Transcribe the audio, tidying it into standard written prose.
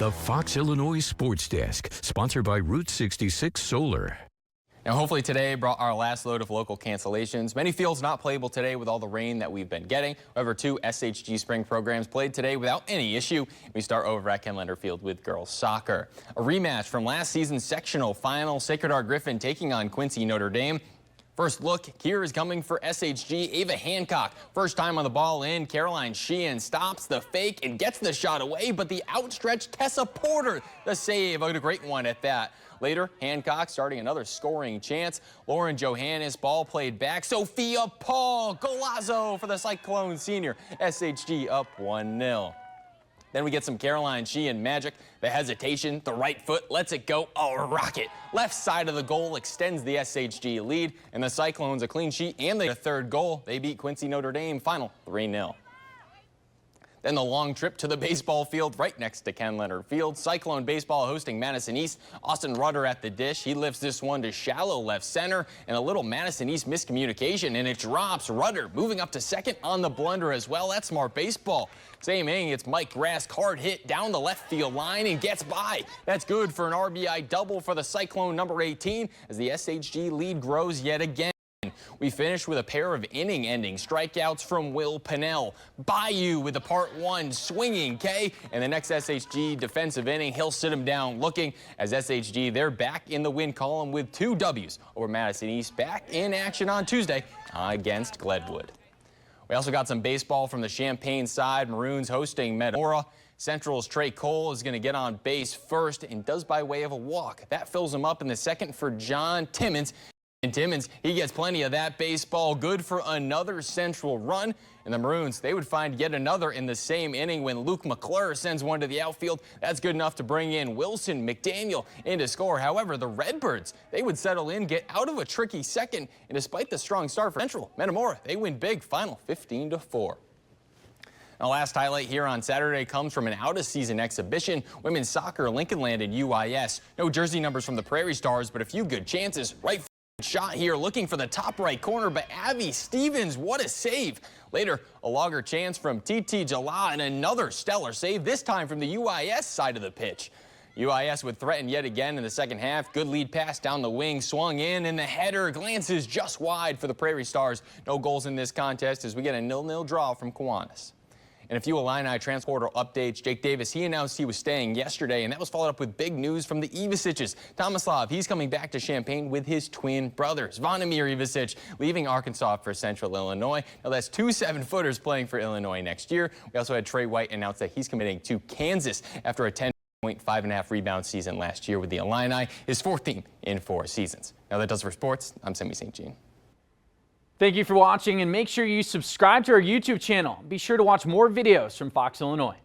The Fox Illinois Sports Desk, sponsored by Route 66 Solar. Now, hopefully today brought our last load of local cancellations. Many fields not playable today with all the rain that we've been getting. However, 2 SHG spring programs played today without any issue. We start over at Kenlander Field with girls soccer. A rematch from last season's sectional final, Sacred Heart Griffin taking on Quincy Notre Dame. First look here is coming for SHG. Ava Hancock, first time on the ball in. Caroline Sheehan stops the fake and gets the shot away, but the outstretched Tessa Porter, the save, a great one at that. Later, Hancock starting another scoring chance. Lauren Johannes, ball played back. Sophia Paul, golazo for the Cyclone senior. SHG up 1-0. Then we get some Caroline Sheehan magic. The hesitation, the right foot lets it go. A rocket. Left side of the goal extends the SHG lead. And the Cyclones a clean sheet and the third goal. They beat Quincy Notre Dame, final 3-0. Then the long trip to the baseball field right next to Kenlander Field. Cyclone baseball hosting Madison East. Austin Rudder at the dish. He lifts this one to shallow left center, and a little Madison East miscommunication, and it drops. Rudder moving up to second on the blunder as well. That's smart baseball. Same inning, it's Mike Grask, hard hit down the left field line and gets by. That's good for an RBI double for the Cyclone number 18 as the SHG lead grows yet again. We finish with a pair of inning-ending strikeouts from Will Pennell. Bayou with the part 1 swinging K, and the next SHG defensive inning, he'll sit him down looking as SHG, they're back in the win column with 2 W's over Madison East, back in action on Tuesday against Gledwood. We also got some baseball from the Champaign side. Maroons hosting Metamora. Central's Trey Cole is going to get on base first and does by way of a walk. That fills him up in the second for John Timmons. And Timmons, he gets plenty of that baseball, good for another Central run. And the Maroons, they would find yet another in the same inning when Luke McClure sends one to the outfield. That's good enough to bring in Wilson McDaniel in to score. However, the Redbirds, they would settle in, get out of a tricky second. And despite the strong start for Central, Metamora, they win big, final 15-4. Our last highlight here on Saturday comes from an out-of-season exhibition. Women's soccer, Lincoln landed UIS. No jersey numbers from the Prairie Stars, but a few good chances. Right shot here, looking for the top right corner, but Abby Stevens, what a save. Later, a logger chance from TT Jala and another stellar save, this time from the UIS side of the pitch. UIS would threaten yet again in the second half. Good lead pass down the wing, swung in, and the header glances just wide for the Prairie Stars. No goals in this contest as we get a 0-0 draw from Kiwanis. And a few Illini transporter updates. Jake Davis, he announced he was staying yesterday, and that was followed up with big news from the Ivasiches. Tomislav, he's coming back to Champaign with his twin brothers. Vonimir Ivasic leaving Arkansas for Central Illinois. Now that's 2 7-footers playing for Illinois next year. We also had Trey White announce that he's committing to Kansas after a 10.5.5 rebound season last year with the Illini, his 4th team in 4 seasons. Now that does it for sports. I'm Sammy St. Jean. Thank you for watching, and make sure you subscribe to our YouTube channel. Be sure to watch more videos from Fox Illinois.